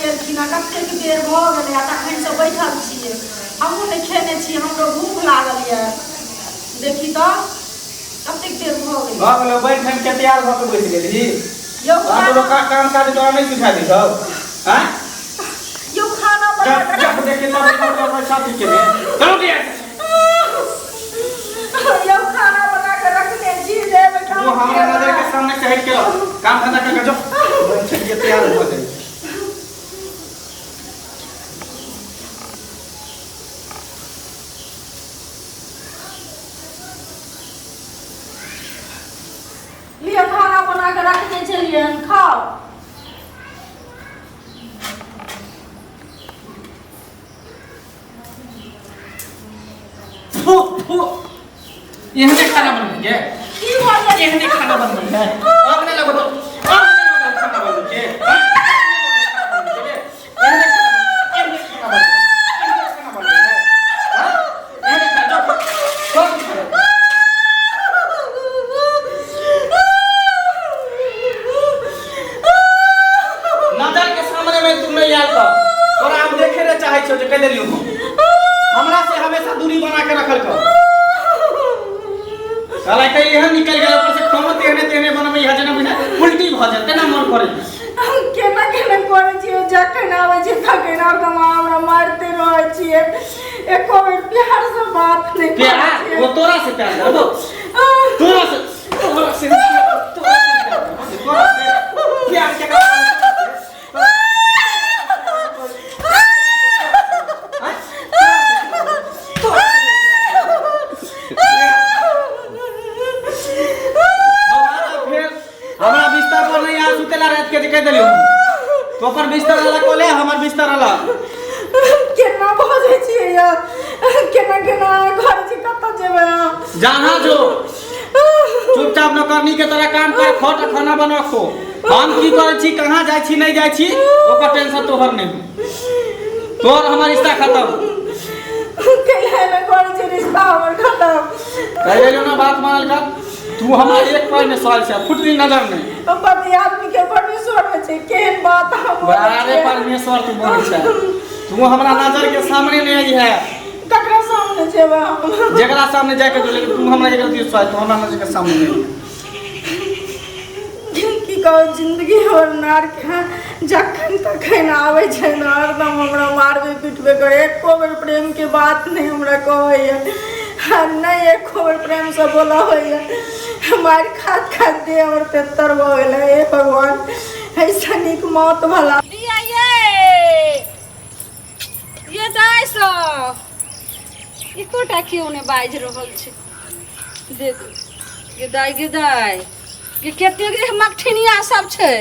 एलखिन कतेक देर भऽ गेलै आ तखन से बैठल छियै हमहूँ नहि खेने छी हमरो भूख लागल यऽ देखी तऽ कतेक देर भऽ गेलै बैठ हम के तैयार भऽ के बैठ गेली यौ काम काज तोरा नहीं सिखा दी सब हैं यौ खाना बना जब देखे तब सब के लिए चलो दिया यौ खाना बना के रखने छी ले बेटा वो हमारा नजर के सामने कह के काम धंधा करके जो बैठ के तैयार हो जाए लिया खाना बना के रखने चलिए खाओ यहाँ खाना बन गया की हो गया यहाँ खाना बन गया अब नहीं लगो तो खाना बन के नजर के सामने में तुम नहीं याद कर और हम देखे रे चाहे छो जे कह देलियो हमरा से हमेशा दूरी बना के रखल कर साला कहीं यहाँ निकल गया ऊपर से खमो तेने बनमे यहाँ जना बिना उल्टी भ जाते ना मन करे केना केना करे छियो जखन आवे छै तखन एकदम हमरा मारते रहै छियै एको बेर प्यार से बात नहीं प्यार वो तोरा से प्यार करबो तोरा से प्यार के कह देलियो तो पर बिस्तर वाला कोले हमर बिस्तर वाला केना बजे छियै या केना केना घर छी कत जेबै जहां जो चुपचाप नौकरनी के तरह काम कर खोट खाना बना खो हम की करे छी कहां जाय छी नहीं जाय छी ओकर टेंशन तोहर नहीं तोर हमर रिश्ता खत्म कहिया न करे छी रिश्ता हमर खत्म कह देलियो ना बात मानल कर तू हमार एक पैर में सवाल से फुटली नजर नहीं पति आदमी के परमेश्वर में छै केहन बात हम बड़े परमेश्वर तू बोल छै तू हमरा नजर के सामने नहीं आई है ककरा सामने जेबा जेकरा सामने जाके जो लेकिन तू हमरा एक गलती सोच तो हमरा नजर के सामने नहीं की कहो जिंदगी और नार के जखन तखन आवे छै ना एकदम हमरा मारबे पिटबे करे एको बेर प्रेम के बात नहीं हमरा कहैया नहीं एको बेर प्रेम से बोला होइया मार खात खात दे और तेतर भ गेलै हे भगवान ऐसा निक मौत भला ये दाई सो इकोटा क्यों ने बाज रहल छै देख ये दाई ये केते के मखठिनिया सब छै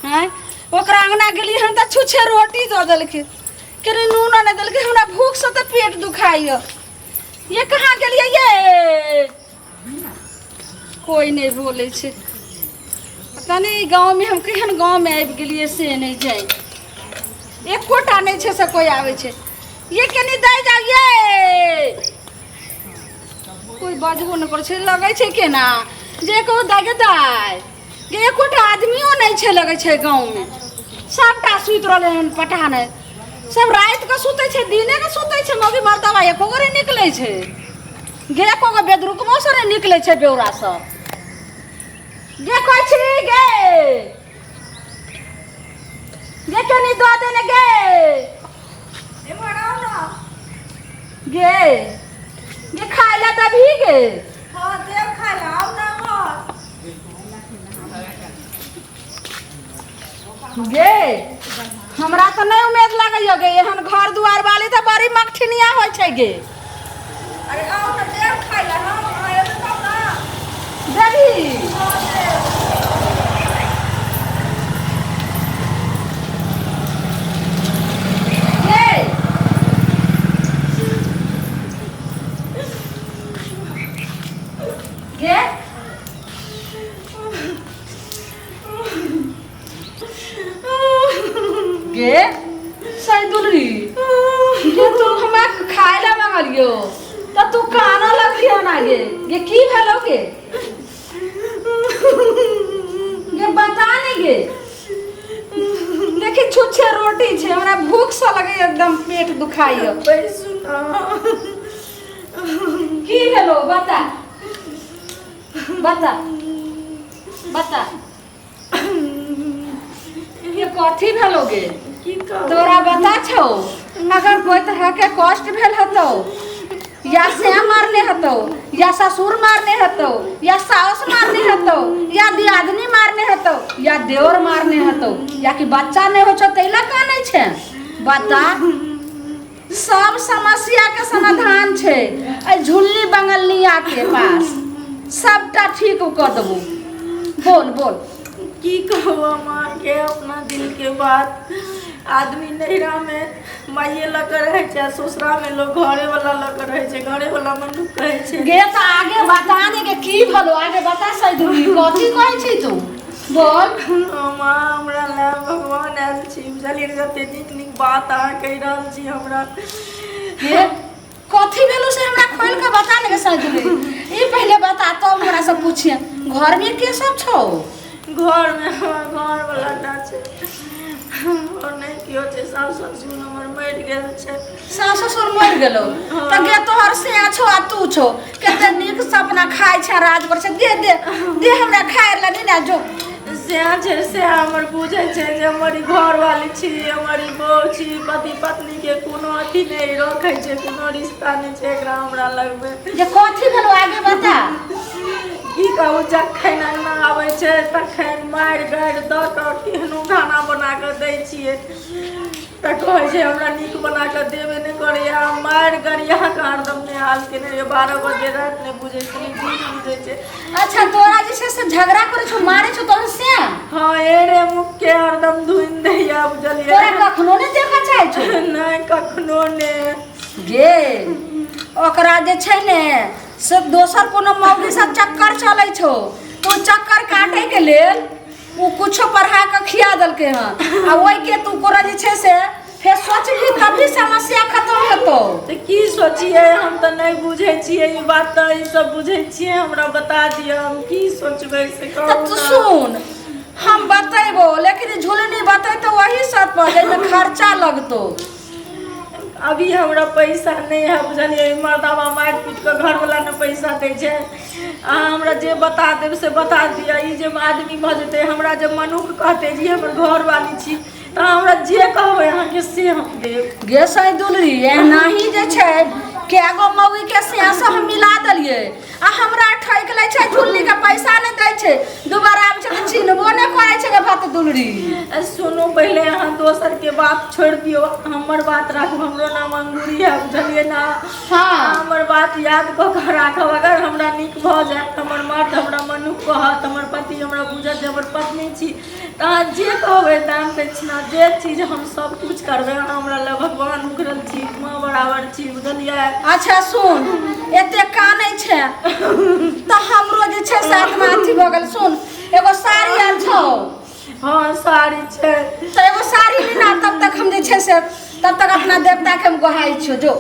हैं ओकरा अंगना गेली हम त छुछे रोटी द देलके केरे नून न देलके हमरा भूख से त पेट दुखाइया ये कहां गेलिए ये कोई नहीं बोले छे पता नहीं गांव में हम केहन गांव में आबि गेलिए से नहीं जाय एकोटा नहीं छे से कोई आवे छे ये केनी दई जाइए कोई बाजबो न करे छे लगे छे केना जे को दागे दाई ये एकोटा आदमियो नहीं छे लगे छे गांव में सबटा सुत रहले हन पठान सब रात के सुते छे दिने के सुते छे मौगी मर्दावा एको गोरे निकले छे गे एको गो बेदरुकमो सरे निकले छे बेउरा सब गे कोई छी गे केनी दो देने गे ए मराओ ना गे खाइला तभी गे हां देव खाइला आओ ना गे हमरा तो नहीं उम्मीद लगैया गे एहन घर दुआर वाली तो बड़ी मखठिनिया होय छै गे अरे आओ ना देव खाइला हम आए तो ना देवी गे गे सैदुलरी ये तू हमरा खाइला मांगलियो त तू काना लखियो ना गे ये की भेलो गे ये बता नहीं गे देखी छुच्छे रोटी रोटी छै हमरा भूख सा लगे एकदम पेट दुखाइए बैसू ना। की भेलो बता बता बता ये कथी भेलो गे की कहू तोरा बता छौ अगर कोई तरह के कष्ट भेल हतो या श्याम मारने हतो या ससुर मारने हतो या सास मारने हतो या दियादनी मारने हतो या देवर मारने हतो या कि बच्चा नहीं हो छो तैला का नहीं छे बता सब समस्या के समाधान छे ए झुल्ली बंगलिया के पास सबटा ठीक कर देबो बोल बोल की कहू माँ के अपना दिल के बात आदमी नैहरा में माइए लग रहे छै ससुरा में लोग घरे वाला लग रहे छै घरे वाला मनुख कहे छै गे तो आगे बताने के की भलो आगे बता सैदुरी कथी कहै छी तू बोल माँ हमरा ले भगवान आयल छी बुझलिए जते नीक नीक बात अहाँ कहि रहल छी हमरा हे कथी भेलो से हमरा खोल के बताने के सैदुरी ई पहले बता तो हमरा से पूछिए घर में के सब छौ घर में घर वाला ना छै और नहीं कियो छै सास ससुर हमर मरि गेल छै सास ससुर मर गेलो त गे तोहर से छौ आ तू छौ कते नीक सपना खाय छै राज कर छै दे हमरा खाय ला नहीं ना जो से छै से हमर बुझै छै जे हमर घर वाली छी हमर बहू छी पति पत्नी के कोनो अथी नहीं रखै छै कोनो रिश्ता नहीं छै एकरा हमरा लगबे जे कथी भेलो आगे बता की कहू जखन अंगना आबै छै तखन मारि गारि दऽ कऽ केहनो खाना बना कऽ दै छियै तऽ कहै छै हमरा नीक बना कऽ देबे नहि करैए मारि गरिया कऽ हरदम नहि हाल केने रहिए 12 बजे राति नहि बुझै छै दिन बुझै छै अच्छा तोरा जे छै से झगड़ा करे छौ मारे छौ तोहन से हाँ एरे मुख के हरदम धुनि दैया बुझलिए तोरा कखनो नहीं देखा चाहे छौ नहीं कखनो नहीं गे ओकरा जे छै ने से दोसर कोनो मौगी से चक्कर चलै छौ तो चक्कर काटे के लेल वो कुछो पढ़ा के खिया दलके हन आ ओइ के तू कोरा जे छै से फिर सोच भी तभी समस्या खत्म हेतौ तो की सोचिए हम तो नहीं बुझे छिए ई बात तो ई सब बुझे छिए हमरा बता दिया हम की सोचबै से तब कहू तू ना। सुन हम बतेबो लेकिन झुलनी बतेतो वही सब पर जेमे खर्चा लगतो अभी हमरा पैसा नहीं है बुझलिए मर्दावा मारि पीट के घर वाला ने पैसा दे छै अहाँ हमरा जे बता देब से बता दिया ई जे आदमी भऽ जेतै हमरा जे मनुख कहते जी हमर घर वाली छी तऽ हमरा जे कहबै अहाँके से हम देब गे सैदुलरी एनाही जे छै केगो मौगी के सियास हम मिला दलिए आ हमरा ठैक लै छै झुल्ली के पैसा नहीं दै छै दोबारा आब छै चिन्हबो नहीं करै छै गे भत दुलरी सुनू पहले अहाँ दोसर के बात छोड़ दियो हमर बात राखू हमरो नाम अंगूरी है बुझलिए ना हाँ हमर बात याद कऽ के राखब अगर हमरा नीक भऽ जायत हमर मर्द हमरा मनुख कहत हमर पति हमरा बुझत जे हमर पत्नी छी तऽ अहाँ जे कहबै दाम दक्षिणा जे चीज हम सब कुछ करबै अहाँ हमरा लए भगवान उखड़ल छी माँ बराबर छी बुझलिए अच्छा सुन एते कानै छै तो हमरो जे छै साथ में अथी भऽ गेल सुन एगो साड़ी आयल छौ हाँ साड़ी छै तो एगो साड़ी लेना तब तक हम जे छै से तब तक अपना देवता के हम गोहाई छियो जो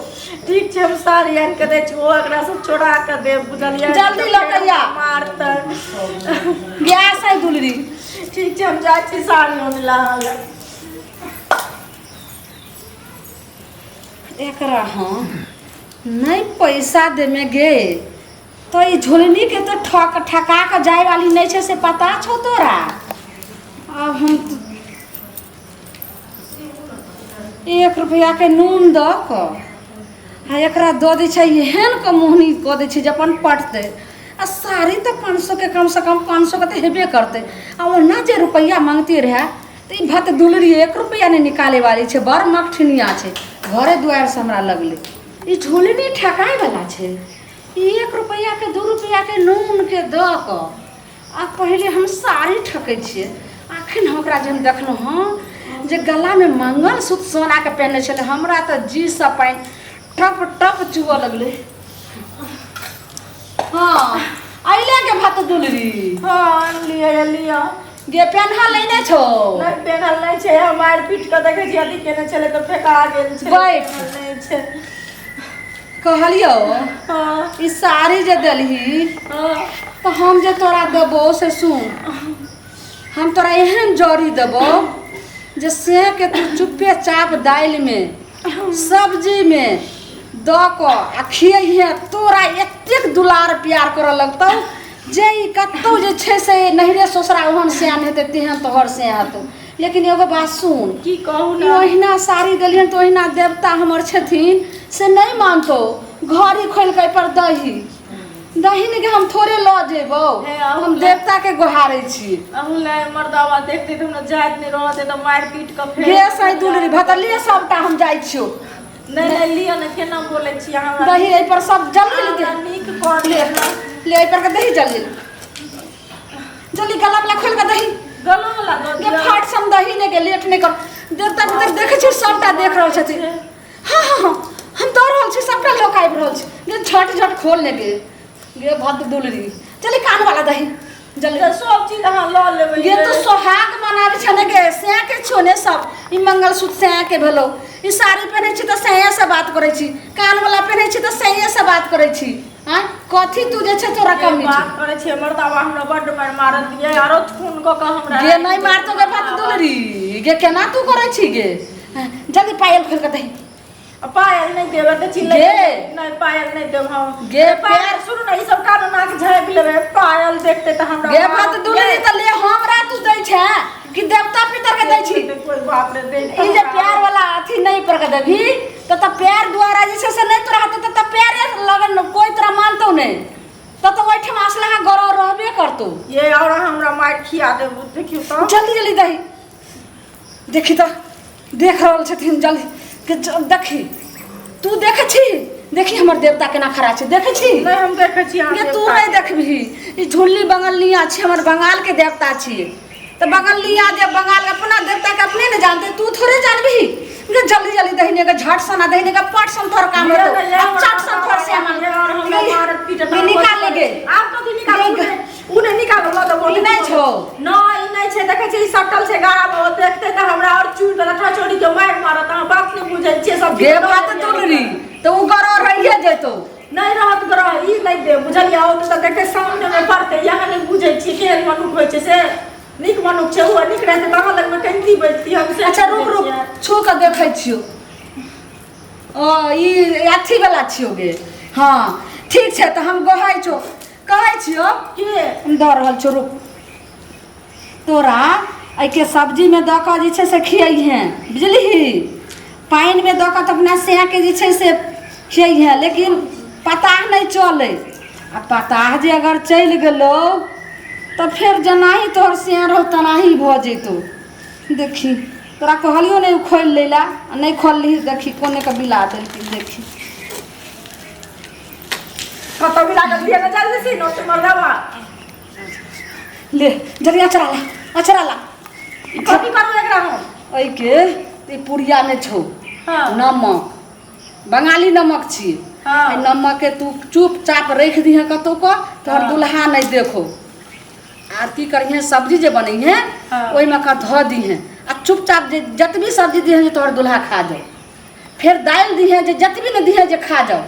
ठीक छै हम साड़ी आनि कऽ दै छी ओ एकरा से चोरा कऽ देब बुझलिए जल्दी लऽ कऽ आ। मारतै गैस है दुलरी ठीक छै हम जाइ छी साड़ी आनै लए एकरा हाँ नहीं पैसा दे में गे तो ये झोलनी के तो ठका के जाए वाली नहीं छे से पता छो तोरा अब हम 1 रुपया के नून द क आ एकरा दऽ दै छै एहन के मुहनी कऽ दै छै जे अपन पटतै आ साड़ी तो 500 के कम से कम 500 के तो हेबे करते आ ओना जे रुपया मांगती रहे तो ई भत दुलरी 1 रुपया नहीं निकाले वाली छै बड़ मठनिया छै घरे दुआर से हमरा लगले ई झोलनी ठकाय वाला छै 1 रुपया के 2 रुपया के नून के द क आ पहले हम साड़ी ठकै छियै आखिर हम ओकरा जब देखलहुँ हाँ जे गला में मंगलसूत्र सोना के पहनने छले हमरा तो जी सा पाइन टप टप चुआ लगले हाँ अइले के भात दुलरी हाँ लिया गे पेन्हा लेने छो नहीं पेनल नहीं छै मारि पीट के देखे छी अथी केने छले तो फेका गेल छै बैठ। नहीं छै कहलियो हाँ ई साड़ी जे देलही हाँ तो हम जे तोरा देबो से सुन हम तोरा एहन जड़ी देबो जे से के तू चुप्पे चाप दालि में सब्जी में द क आ खियै तोरा एतेक दुलार प्यार करऽ लगतौ जे ई कतौ जे छै से नहिरे ससुरा ओहन सियान हेतै तेहन तोहर से हेतौ। लेकिन एगो बात सुन, की कहू ई ना, ओहिना साड़ी देलिहन तो ओहिना देवता हमर छथिन से नहीं मानतो। घड़ी खोल के पर दही नहीं के हम थोड़े ल जेबो, हे, अहूँ हम ले- देवता के गोहारे छी। अहूँ ले मर्दावा देखते तुम जाइत नहीं रहते तो मार पीट के फेर गे सही दुलरी भतलिए सबटा हम जाइ छियो। नहीं नहीं लियो ना, केना बोले छी अहाँ दही एहि पर सब जल्दी हमरा ले नीक कर ले ले एहि पर के दही जल्दी जल्दी गला वाला खोल के दही गलो वाला दो के फाट सम दही ने के लेट नहीं कर। देवता पितर देखे छी सबटा देख रहल छथिन। हां हां हां हम दौड़ रहल छी, सबटा लोग आबि रहल छी। गे झट झट खोल ले गे भत दुलरी चली कान वाला दही जल्दी। तो सब चीज अहाँ ल लेबै ये तो सोहाग मनावे छ ने गे से के छोने सब ई मंगलसूत्र से के भेलो, ई साड़ी पहने छी त सैया से बात करे छी, कान वाला पहने छी त सैया से बात करे छी। हां कथी तू जे छ तोरा कम नहीं बात करे छे मर्दावा हमरा बड्ड मार मारत दिए आरो खून क के हमरा गे नहीं मारतो गे बात दुलरी गे केना तू करे छी गे। जल्दी पायल खोल के दही पायल नहीं देबे त चिल्ले गे। नहीं पायल नहीं देब हम गे, पायल सुन ना, ई सब कान नाक झाँप लेबे पायल देखते त हमरा गे बात दुलरी त ले हमरा तू दै छ कि देवता पितर के दै छी। कोई बाप रे दे ई जे प्यार वाला अथी नहीं पर के देबी त प्यार द्वारा जे से नहीं तोरा हाथ त प्यार लगन कोई तोरा मानतो नहीं त ओइठम असलहा गरो रहबे करतो। ये और हमरा मार खिया दे देखियो त जल्दी जल्दी दही देखी त देख रहल छथिन जल्दी के देखी तू देखे छी देखी हमर देवता केना खड़ा छै देखे छी। नहीं हम देखे छी ये तू नहीं देखबी ई झुल्ली बंगालिया छी हमर बंगाल के देवता छी तो बंगालिया जे बंगाल अपना देवता के अपने न जानते तू थोड़े जानबी। ये जल्दी जल्दी दहीने का झट सना दहीने का पट सन थोर काम है तो चट सन थोर से मन और हमरा मारत पीटत ये निकाल लेगे आप तो निकालो उने निकालो लो तो ई नहीं छो न ई नहीं छे देखे छी सटल से गाड़ा में देखते त हमरा और चूड़ दला ठचोड़ी के मार मारत हम बात नहीं बुझै छी सब गे बात तोलरी तो उ गरो रहिए जेतो नहीं रहत गरो ई नहीं दे बुझलिया ओ तो देखे सामने में पड़ते यहाँ नहीं बुझै छी केहन मनुख होय छे से निक मनुख छे हुआ निक रहते तहाँ लग में कंदी बैठती हम से अच्छा रुक रुक छू के देखै छियो ओ ई अथी वाला छियो गे। हां ठीक छै त हम गहै छो कहै छियो के हम दऽ रहल छो रुक तोरा आई के सब्जी में द के जे छै से खियै हैं बुझलिही पानी में द के त अपना से के जे छै से खियै हैं लेकिन पता नहीं चले आ पता जे अगर चल गेलो तो फिर जनाही तोहर से रहो तनाही भ जैतो। देखी तोरा कहलियो नहीं खोल लेला नहीं खोल ली देखी कोने का बिला देलकी देखी कत बिला के दिए न जल्दी से नो तुम मरदावा ले जल्दी अचरा ला कथी करू एकरा हम ओइ के ई पुड़िया में छौ हां नमक बंगाली नमक छी हाँ। ई नमक के तू चुपचाप रख दी है कतौ को तोहर हाँ। दुल्हा नहीं देखो आर की करिए सब्जी जे बनी है हाँ। ओइ में का धो दी है आ चुपचाप जे जतबी सब्जी दी है जे तोहर दुल्हा खा जाओ फिर दाल दी है जे जतबी न दी है जे खा जाओ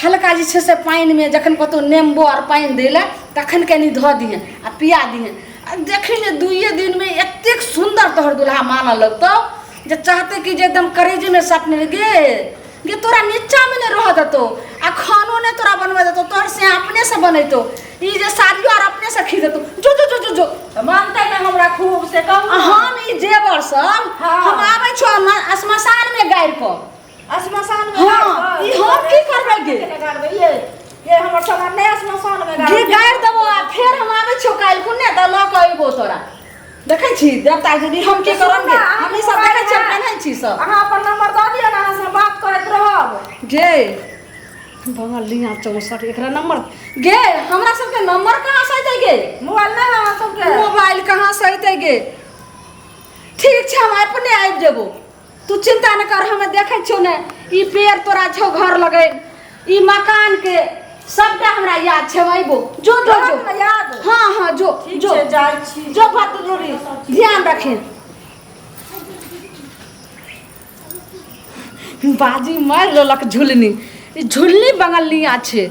हल्का जे छै से पानी में जखन कतौ नींबू और पानी देला तखन कनी धो दी है आ पिया दी है आ देखी जे दुइये दिन में एतेक सुंदर तोहर दुल्हा मानऽ लगतौ जे चाहते कि जे एकदम करेजे में सपने गे तोरा नीचा में नहीं रह देतो आ खानो ने तोरा बनवे देतो तोहर से अपने से बनैतो ई जे साड़ियो और अपने से खी देतो जो जो जो जो जो मानते न हमरा खूब से कहू हम ई जेवर सब हाँ। हम आबै छो श्मशान में गाड़ि को श्मशान में हाँ, ई हम की करबै गे? ये हमर सामान नहीं श्मशान में गे गाड़ि देबो आ फेर हम आबै छो काल्हि खुने त ल के अइबो तोरा देखै छी देवता जी हम की करब गे हम ई सब देखै छी केना छी सब अहाँ अपन नंबर दऽ दियौ ना अहाँ से बात करैत रहब गे बंगालिया 64 एकरा नंबर गे हमरा सबके नंबर कहाँ से अइतै गे मोबाइल नहीं अहाँ सबके मोबाइल कहाँ से अइतै गे ठीक छै हम अपने आबि जेबो तू चिंता न कर हमें देखै छियो ने ई पेड़ तोरा छौ घर लगे ई मकान के सबटा हमरा याद छै अइबो जो जो जो रहत न याद हाँ हाँ जो ठीक जो छै जाइ छी जो बात जरूरी ध्यान रखे बाजी मार लेलक झुलनी ई झुलनी बंगालिया छै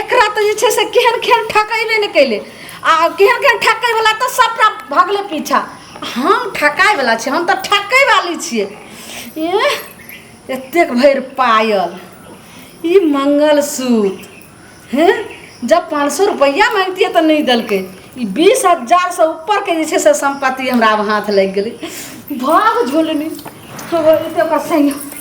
एकरा तऽ जे छै से केहन केहन ठकैबे नहि कैले आ केहन केहन ठकै वाला तऽ सबटा भगले पीछा हम ठकाय वाला छी, हम तो ठकै वाली छियै। एतेक भरि पायल, ई मंगलसूत्र हैं, जब 500 रुपया मांगतियै तो नहीं दलकै। ई 20,000 से ऊपर के जे छै से संपत्ति हमरा अब हाथ लग गेलै। भाग झोलनी, एते ओकर संग